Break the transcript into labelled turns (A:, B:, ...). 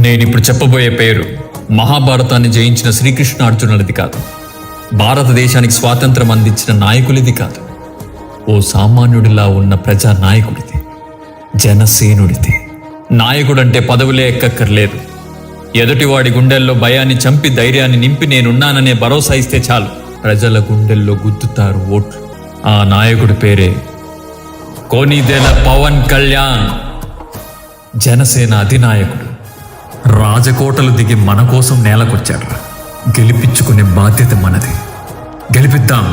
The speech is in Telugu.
A: నేనిప్పుడు చెప్పబోయే పేరు మహాభారతాన్ని జయించిన శ్రీకృష్ణార్జునులది కాదు. భారతదేశానికి స్వాతంత్రం అందించిన నాయకులిది కాదు. ఓ సామాన్యుడిలా ఉన్న ప్రజా నాయకుడిది, జనసేనుడిది. నాయకుడంటే పదవులే ఎక్కక్కర్లేదు. ఎదుటివాడి గుండెల్లో భయాన్ని చంపి ధైర్యాన్ని నింపి నేనున్నాననే భరోసా ఇస్తే చాలు, ప్రజల గుండెల్లో గుద్దుతారు ఓట్లు. ఆ నాయకుడి పేరే కొణిదెల పవన్ కళ్యాణ్, జనసేన అధినాయకుడు. రాజకోటలు దిగి మన కోసం నేలకొచ్చాడు. గెలిపించుకునే బాధ్యత మనది. గెలిపిద్దాం.